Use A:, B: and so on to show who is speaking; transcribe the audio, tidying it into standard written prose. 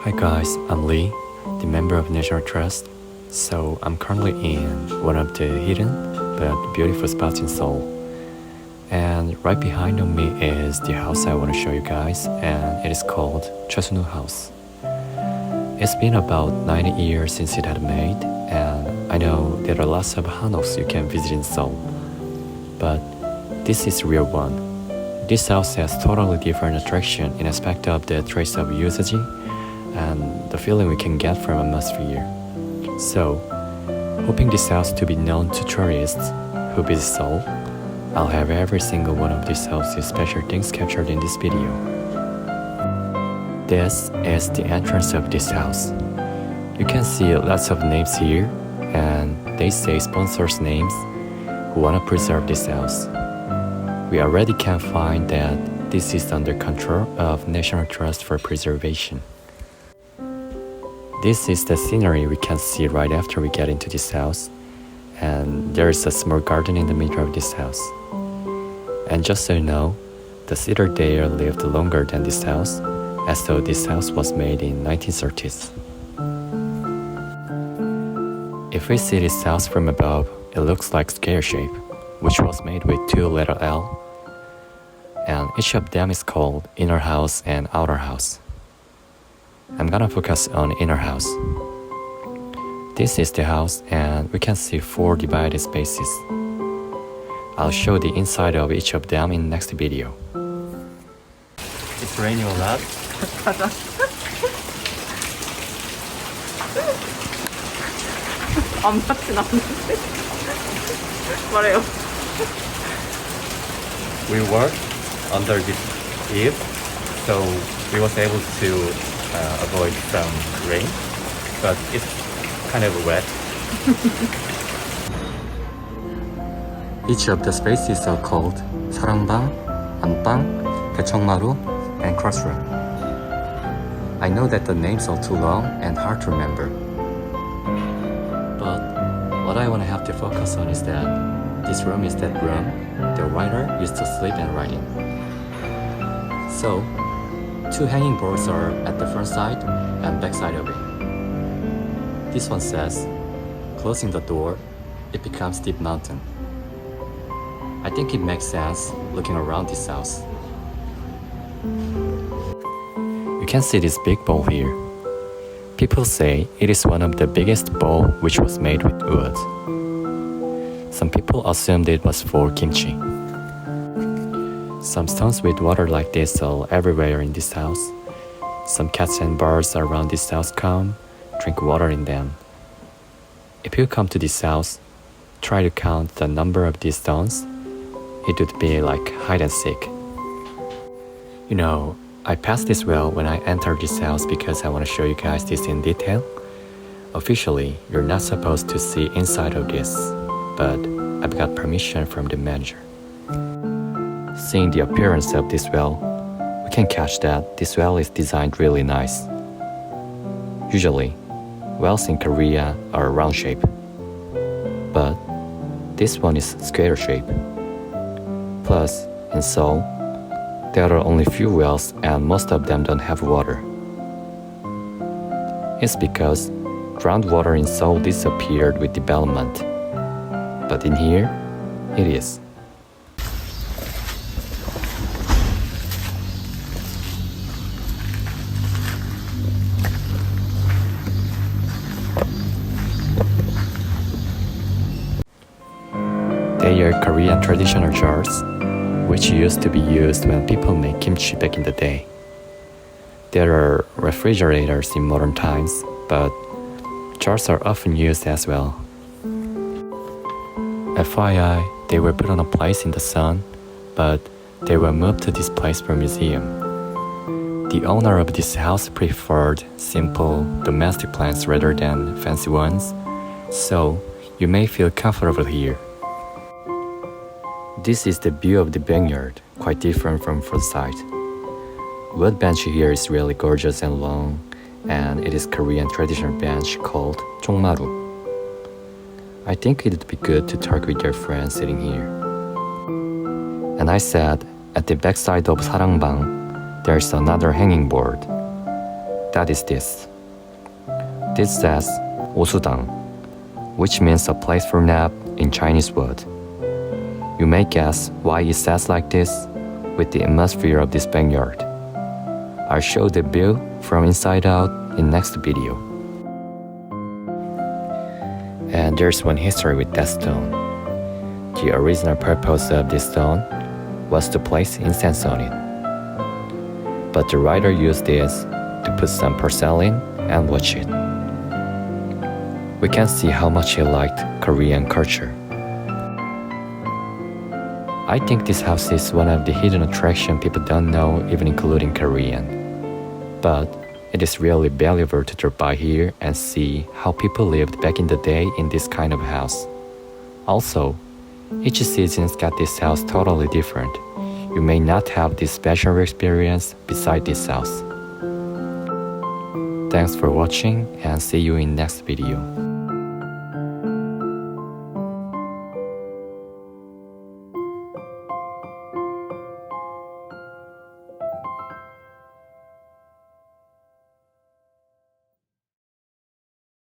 A: Hi guys, I'm Lee, the member of National Trust. So I'm currently in one of the hidden but beautiful spots in Seoul. And right behind of me is the house I want to show you guys, and it is called Choi-sun-u House. It's been about 90 years since it had made, and I know there are lots of Hanoks you can visit in Seoul. But this is real one. This house has totally different attraction in aspect of the trace of usage and the feeling we can get from atmosphere. So, hoping this house to be known to tourists who visit Seoul, I'll have every single one of these house's special things captured in this video. This is the entrance of this house. You can see lots of names here, and they say sponsors' names who want to preserve this house. We already can find that this is under control of National Trust for Preservation. This is the scenery we can see right after we get into this house, and there is a small garden in the middle of this house. And just so you know, the cedar there lived longer than this house, as though this house was made in 1930s. If we see this house from above, it looks like square shape, which was made with two letter L, and each of them is called inner house and outer house. I'm gonna focus on inner house. This is the house, and we can see 4 divided spaces. I'll show the inside of each of them in next video. It's raining a lot.
B: 가자. 안 맞진 않는데. 말해요.
A: We work under this eave, so we was able to avoid some rain, but it's kind of wet. Each of the spaces are called 사랑방, 안방, 대청마루, and crossroom. I know that the names are too long and hard to remember, but what I want to have to focus on is that this room is that room the writer used to sleep and write in. So, 2 hanging boards are at the front side and back side of it. This one says, closing the door, it becomes deep mountain. I think it makes sense looking around this house. You can see this big bowl here. People say it is one of the biggest bowl which was made with wood. Some people assumed it was for kimchi. Some stones with water like this are everywhere in this house. Some cats and birds around this house come, drink water in them. If you come to this house, try to count the number of these stones. It would be like hide and seek. You know, I passed this well when I entered this house because I want to show you guys this in detail. Officially, you're not supposed to see inside of this, but I've got permission from the manager. Seeing the appearance of this well, we can catch that this well is designed really nice. Usually, wells in Korea are round shape, but this one is square shape. Plus, in Seoul, there are only few wells and most of them don't have water. It's because groundwater in Seoul disappeared with development, but in here, it is. They are Korean traditional jars, which used to be used when people make kimchi back in the day. There are refrigerators in modern times, but jars are often used as well. FYI, they were put on a place in the sun, but they were moved to this place for museum. The owner of this house preferred simple domestic plants rather than fancy ones, so you may feel comfortable here. This is the view of the backyard, quite different from front side. Wood bench here is really gorgeous and long, and it is Korean traditional bench called chongmaru. I think it would be good to talk with your friends sitting here. And I said, at the backside of 사랑방, there's another hanging board. that is this. This says 오수당, which means a place for nap in Chinese word. You may guess why it says like this with the atmosphere of this backyard. I'll show the view from inside out in next video. And there's one history with that stone. The original purpose of this stone was to place incense on it. But the writer used this to put some porcelain and watch it. We can see how much he liked Korean culture. I think this house is one of the hidden attractions people don't know, even including Korean. But it is really valuable to drop by here and see how people lived back in the day in this kind of house. Also, each season's got this house totally different. You may not have this special experience beside this house. Thanks for watching and see you in next video.